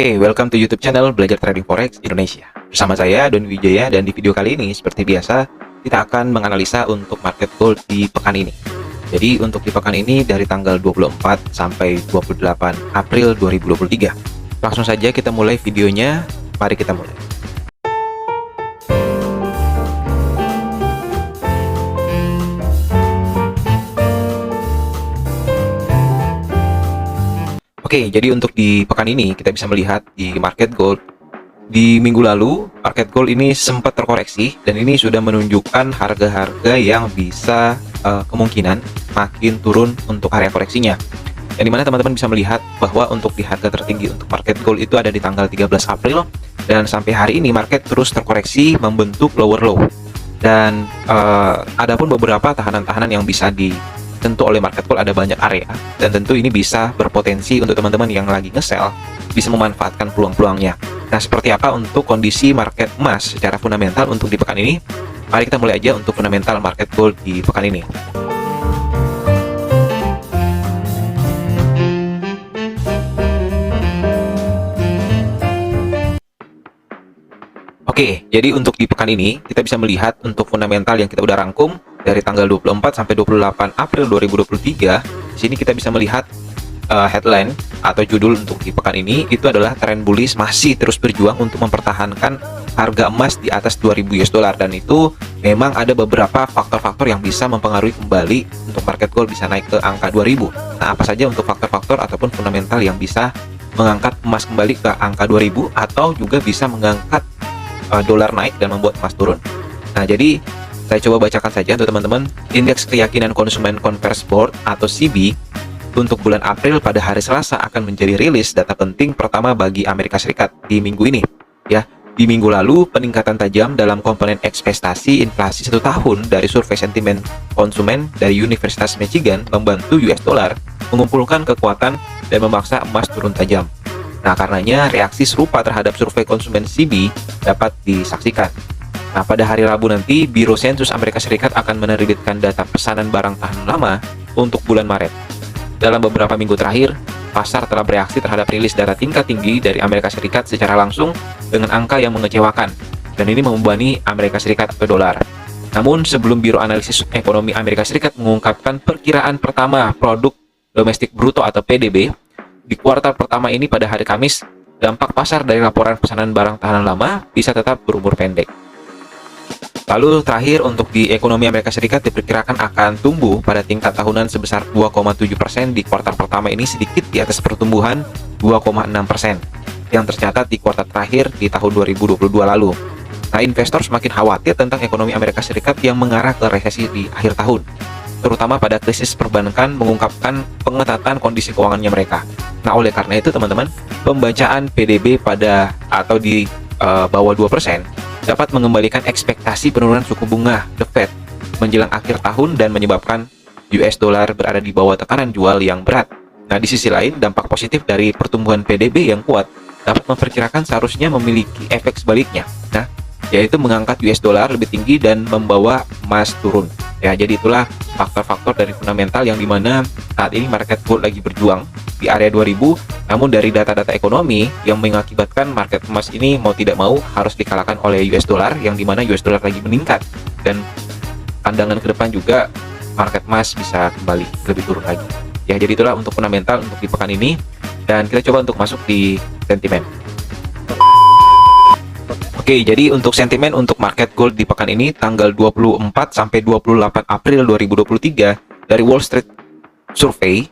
Hey, welcome to YouTube channel Belajar Trading Forex Indonesia. Bersama saya Don Wijaya, dan di video kali ini seperti biasa kita akan menganalisa untuk market gold di pekan ini. Jadi untuk di pekan ini dari tanggal 24 sampai 28 April 2023. Langsung saja kita mulai videonya. Mari kita mulai. Oke, jadi untuk di pekan ini kita bisa melihat di market gold di minggu lalu market gold ini sempat terkoreksi, dan ini sudah menunjukkan harga-harga yang bisa kemungkinan makin turun untuk area koreksinya. Yang dimana teman-teman bisa melihat bahwa untuk di harga tertinggi untuk market gold itu ada di tanggal 13 April, dan sampai hari ini market terus terkoreksi membentuk lower low. Dan ada pun beberapa tahanan-tahanan yang bisa tentu oleh market gold, ada banyak area, dan tentu ini bisa berpotensi untuk teman-teman yang lagi nge-sell bisa memanfaatkan peluang-peluangnya. Nah, seperti apa untuk kondisi market emas secara fundamental untuk di pekan ini? Mari kita mulai aja untuk fundamental market gold di pekan ini. Oke, jadi untuk di pekan ini kita bisa melihat untuk fundamental yang kita udah rangkum dari tanggal 24 sampai 28 April 2023. Di sini kita bisa melihat headline atau judul untuk di pekan ini itu adalah tren bullish masih terus berjuang untuk mempertahankan harga emas di atas 2000 US dollar, dan itu memang ada beberapa faktor-faktor yang bisa mempengaruhi kembali untuk market gold bisa naik ke angka 2000. Nah, apa saja untuk faktor-faktor ataupun fundamental yang bisa mengangkat emas kembali ke angka 2000 atau juga bisa mengangkat dolar naik dan membuat emas turun. Nah, jadi saya coba bacakan saja untuk teman-teman. Indeks keyakinan konsumen Converse Board atau CB untuk bulan April pada hari Selasa akan menjadi rilis data penting pertama bagi Amerika Serikat di minggu ini. Ya, di minggu lalu peningkatan tajam dalam komponen ekspektasi inflasi 1 tahun dari survei sentimen konsumen dari Universitas Michigan membantu US dollar mengumpulkan kekuatan dan memaksa emas turun tajam. Nah, karenanya reaksi serupa terhadap survei konsumen CB dapat disaksikan. Nah, pada hari Rabu nanti, Biro Sensus Amerika Serikat akan menerbitkan data pesanan barang tahan lama untuk bulan Maret. Dalam beberapa minggu terakhir, pasar telah bereaksi terhadap rilis data tingkat tinggi dari Amerika Serikat secara langsung dengan angka yang mengecewakan, dan ini membebani Amerika Serikat atau dolar. Namun, sebelum Biro Analisis Ekonomi Amerika Serikat mengungkapkan perkiraan pertama produk domestik bruto atau PDB di kuartal pertama ini pada hari Kamis, dampak pasar dari laporan pesanan barang tahanan lama bisa tetap berumur pendek. Lalu terakhir untuk di ekonomi Amerika Serikat diperkirakan akan tumbuh pada tingkat tahunan sebesar 2,7% di kuartal pertama ini, sedikit di atas pertumbuhan 2,6% yang tercatat di kuartal terakhir di tahun 2022 lalu. Nah, investor semakin khawatir tentang ekonomi Amerika Serikat yang mengarah ke resesi di akhir tahun, terutama pada krisis perbankan mengungkapkan pengetatan kondisi keuangannya mereka. Nah, oleh karena itu teman-teman, pembacaan PDB pada atau di bawah 2% dapat mengembalikan ekspektasi penurunan suku bunga The Fed menjelang akhir tahun dan menyebabkan US dollar berada di bawah tekanan jual yang berat. Nah, di sisi lain, dampak positif dari pertumbuhan PDB yang kuat dapat memperkirakan seharusnya memiliki efek sebaliknya. Nah, yaitu mengangkat US dollar lebih tinggi dan membawa emas turun. Ya, jadi itulah faktor-faktor dari fundamental yang dimana saat ini market gold lagi berjuang di area 2000, namun dari data-data ekonomi yang mengakibatkan market emas ini mau tidak mau harus dikalahkan oleh US dollar, yang dimana US dollar lagi meningkat, dan pandangan ke depan juga market emas bisa kembali lebih turun lagi. Ya, jadi itulah untuk fundamental untuk di pekan ini, dan kita coba untuk masuk di sentimen. Oke, jadi untuk sentimen untuk market gold di pekan ini tanggal 24 sampai 28 April 2023 dari Wall Street Survey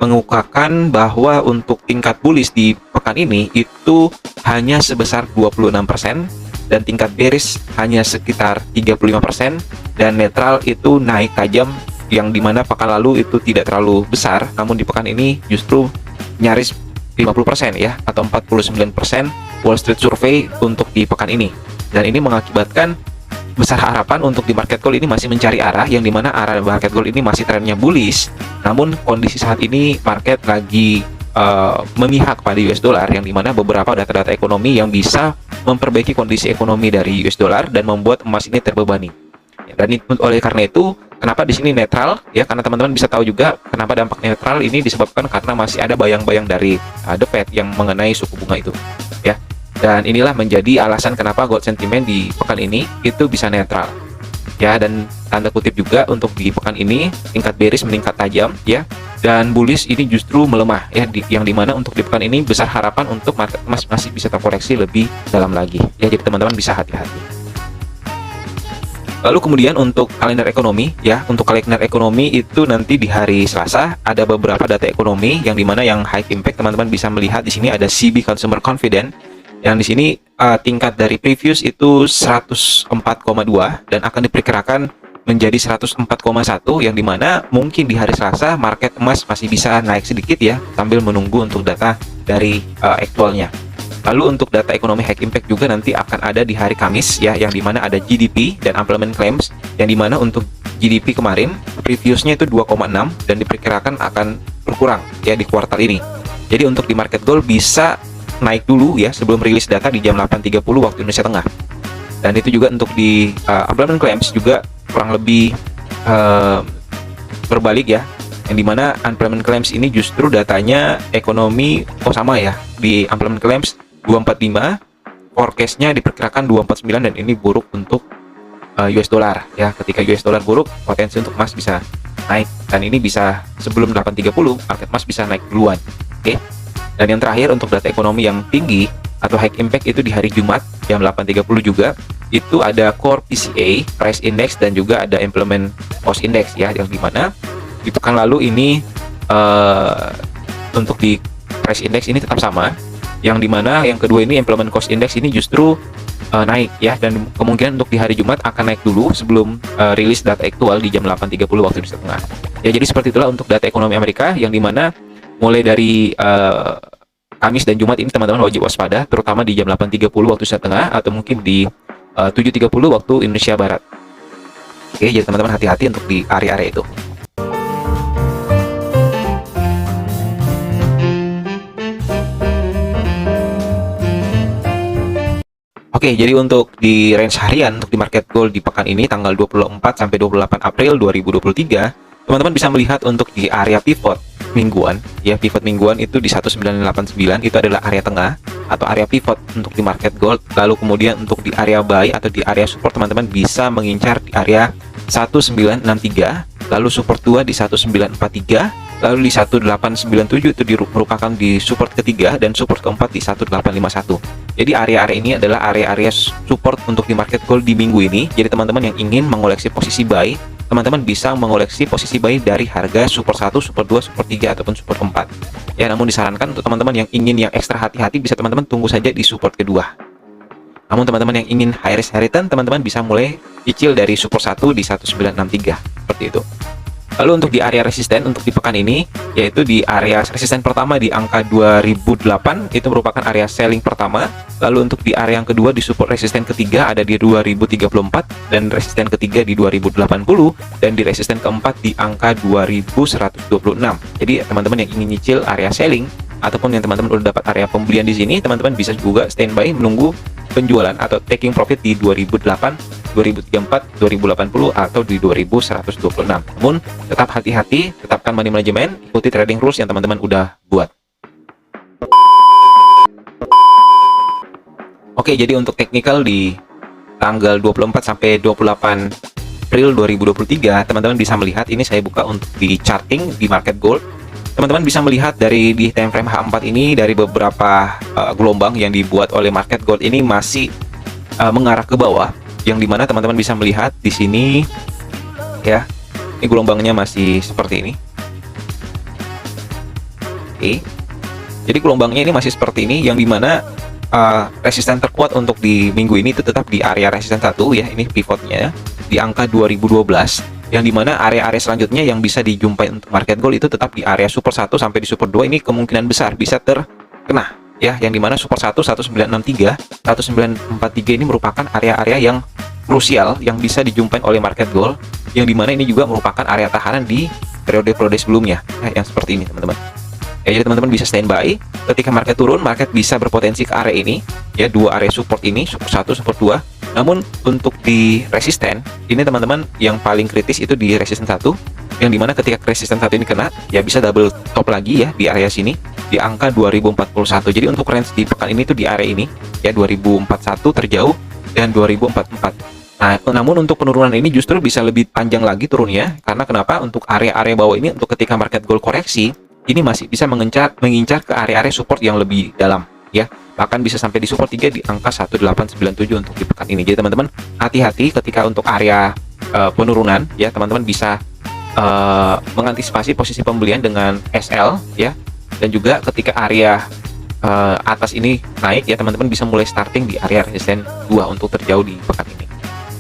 mengungkapkan bahwa untuk tingkat bullish di pekan ini itu hanya sebesar 26%, dan tingkat bearish hanya sekitar 35%, dan netral itu naik tajam, yang dimana pekan lalu itu tidak terlalu besar, namun di pekan ini justru nyaris 50% ya, atau 49% Wall Street Survey untuk di pekan ini. Dan ini mengakibatkan besar harapan untuk di market gold ini masih mencari arah, yang dimana arah market gold ini masih trennya bullish, namun kondisi saat ini market lagi memihak pada US dollar, yang dimana beberapa data-data ekonomi yang bisa memperbaiki kondisi ekonomi dari US dollar dan membuat emas ini terbebani. Dan oleh karena itu Kenapa di sini netral? Ya, karena teman-teman bisa tahu juga kenapa dampak netral ini disebabkan karena masih ada bayang-bayang dari The Fed yang mengenai suku bunga itu, ya. Dan inilah menjadi alasan kenapa gold sentiment di pekan ini itu bisa netral, ya. Dan tanda kutip juga untuk di pekan ini tingkat bearish meningkat tajam, ya. Dan bullish ini justru melemah, ya. Yang dimana untuk di pekan ini besar harapan untuk market emas masih bisa terkoreksi lebih dalam lagi, ya. Jadi teman-teman bisa hati-hati. Lalu kemudian untuk kalender ekonomi, ya, untuk kalender ekonomi itu nanti di hari Selasa ada beberapa data ekonomi yang dimana yang high impact. Teman-teman bisa melihat di sini ada CB Consumer Confidence yang di sini tingkat dari previous itu 104,2 dan akan diperkirakan menjadi 104,1, yang dimana mungkin di hari Selasa market emas masih bisa naik sedikit, ya, sambil menunggu untuk data dari aktualnya. Lalu untuk data ekonomi high impact juga nanti akan ada di hari Kamis, ya, yang dimana ada GDP dan Employment Claims, yang dimana untuk GDP kemarin previousnya itu 2,6 dan diperkirakan akan berkurang, ya, di kuartal ini. Jadi untuk di market gold bisa naik dulu, ya, sebelum rilis data di jam 8.30 waktu Indonesia Tengah. Dan itu juga untuk di Employment Claims juga kurang lebih berbalik, ya, yang dimana Employment Claims ini justru datanya ekonomi sama, ya, di Employment Claims 245, forecastnya diperkirakan 249, dan ini buruk untuk US dollar, ya. Ketika US dollar buruk, potensi untuk emas bisa naik, dan ini bisa sebelum 8.30 market emas bisa naik duluan, oke. Dan yang terakhir untuk data ekonomi yang tinggi atau high impact itu di hari Jumat jam 8.30 juga, itu ada Core PCA Price Index dan juga ada Employment Cost Index, ya, yang dimana di pekan lalu ini untuk di Price Index ini tetap sama, yang dimana yang kedua ini Employment Cost Index ini justru naik, ya, dan kemungkinan untuk di hari Jumat akan naik dulu sebelum rilis data aktual di jam 8.30 waktu Indonesia Tengah, ya. Jadi seperti itulah untuk data ekonomi Amerika, yang dimana mulai dari Kamis dan Jumat ini teman-teman wajib waspada, terutama di jam 8.30 waktu Indonesia Tengah atau mungkin di 7.30 waktu Indonesia Barat. Oke, jadi teman-teman hati-hati untuk di area-area itu. Oke, jadi untuk di range harian untuk di market gold di pekan ini tanggal 24 sampai 28 April 2023, teman-teman bisa melihat untuk di area pivot mingguan, ya, pivot mingguan itu di 1989, itu adalah area tengah atau area pivot untuk di market gold. Lalu kemudian untuk di area buy atau di area support, teman-teman bisa mengincar di area 1963, lalu support 2 di 1943, lalu di 1897 itu merupakan di support ketiga, dan support keempat di 1851. Jadi area-area ini adalah area-area support untuk di market gold di minggu ini. Jadi teman-teman yang ingin mengoleksi posisi buy, teman-teman bisa mengoleksi posisi buy dari harga support 1, support 2, support 3 ataupun support 4. Ya, namun disarankan untuk teman-teman yang ingin yang ekstra hati-hati bisa teman-teman tunggu saja di support kedua. Namun teman-teman yang ingin high risk high return, teman-teman bisa mulai cicil dari support 1 di 1963, seperti itu. Lalu untuk di area resisten untuk di pekan ini, yaitu di area resisten pertama di angka 2008, itu merupakan area selling pertama. Lalu untuk di area yang kedua di support resisten ketiga ada di 2034, dan resisten ketiga di 2080, dan di resisten keempat di angka 2126. Jadi teman-teman yang ingin nyicil area selling ataupun yang teman-teman udah dapat area pembelian di sini, teman-teman bisa juga standby menunggu penjualan atau taking profit di 2008, 2034, 2080 atau di 2126. Namun tetap hati-hati, tetapkan money management, ikuti trading rules yang teman-teman udah buat. Oke, jadi untuk technical di tanggal 24 sampai 28 April 2023, teman-teman bisa melihat ini saya buka untuk di charting di market gold. Teman-teman bisa melihat dari di time frame H4 ini dari beberapa gelombang yang dibuat oleh market gold ini masih mengarah ke bawah, yang dimana teman-teman bisa melihat di sini, ya, ini gelombangnya masih seperti ini. Oke, jadi gelombangnya ini masih seperti ini, yang dimana resisten terkuat untuk di minggu ini itu tetap di area resisten 1, ya, ini pivotnya di angka 2012, yang dimana area-area selanjutnya yang bisa dijumpai untuk market gold itu tetap di area support 1 sampai di support 2, ini kemungkinan besar bisa terkena, ya, yang dimana support 1 1963, 1943 ini merupakan area-area yang krusial yang bisa dijumpai oleh market gold, yang dimana ini juga merupakan area tahanan di periode-periode sebelumnya, yang seperti ini teman-teman. Ya, jadi teman-teman bisa standby ketika market turun, market bisa berpotensi ke area ini, ya, dua area support ini, support 1, support 2, Namun untuk di resisten ini teman-teman, yang paling kritis itu di resisten 1, yang dimana ketika resisten 1 ini kena ya bisa double top lagi ya di area sini di angka 2041. Jadi untuk range di pekan ini tuh di area ini ya 2041 terjauh dan 2044. Nah, namun untuk penurunan ini justru bisa lebih panjang lagi turunnya, karena kenapa? Untuk area-area bawah ini, untuk ketika market gold koreksi, ini masih bisa mengincar ke area-area support yang lebih dalam, ya. Bahkan bisa sampai di support 3 di angka 1897 untuk di pekan ini. Jadi teman-teman hati-hati ketika untuk area penurunan, ya teman-teman bisa mengantisipasi posisi pembelian dengan SL, ya. Dan juga ketika area atas ini naik, ya teman-teman bisa mulai starting di area resisten 2 untuk terjauh di pekan ini.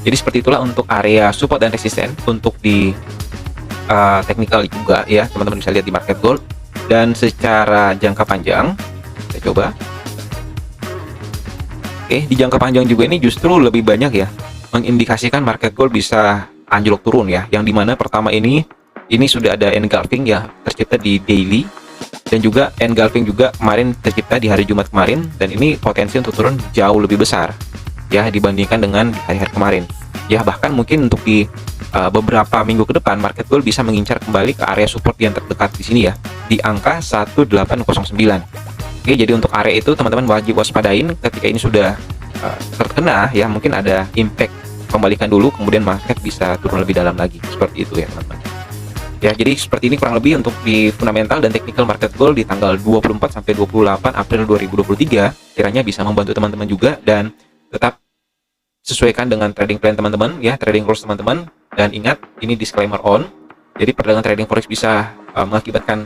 Jadi seperti itulah untuk area support dan resisten untuk di technical juga ya, teman-teman bisa lihat di market gold. Dan secara jangka panjang kita coba. Oke, di jangka panjang juga ini justru lebih banyak ya mengindikasikan market gold bisa anjlok turun ya, yang dimana pertama ini sudah ada engulfing ya tercipta di daily, dan juga engulfing juga kemarin tercipta di hari Jumat kemarin, dan ini potensi untuk turun jauh lebih besar ya dibandingkan dengan di hari-hari kemarin. Ya bahkan mungkin untuk di beberapa minggu ke depan market gold bisa mengincar kembali ke area support yang terdekat di sini ya, di angka 1809. Oke, jadi untuk area itu teman-teman wajib waspadain ketika ini sudah terkena ya, mungkin ada impact pembalikan dulu, kemudian market bisa turun lebih dalam lagi. Seperti itu ya teman-teman. Ya, jadi seperti ini kurang lebih untuk di fundamental dan technical market gold di tanggal 24 sampai 28 April 2023. Kiranya bisa membantu teman-teman juga, dan tetap sesuaikan dengan trading plan teman-teman ya, trading rules teman-teman. Dan ingat, ini disclaimer on. Jadi perdagangan trading forex bisa mengakibatkan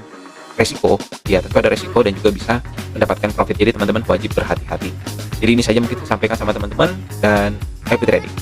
resiko ya, tentu ada resiko, dan juga bisa mendapatkan profit. Jadi teman-teman wajib berhati-hati. Jadi ini saja mungkin sampaikan sama teman-teman, dan happy trading.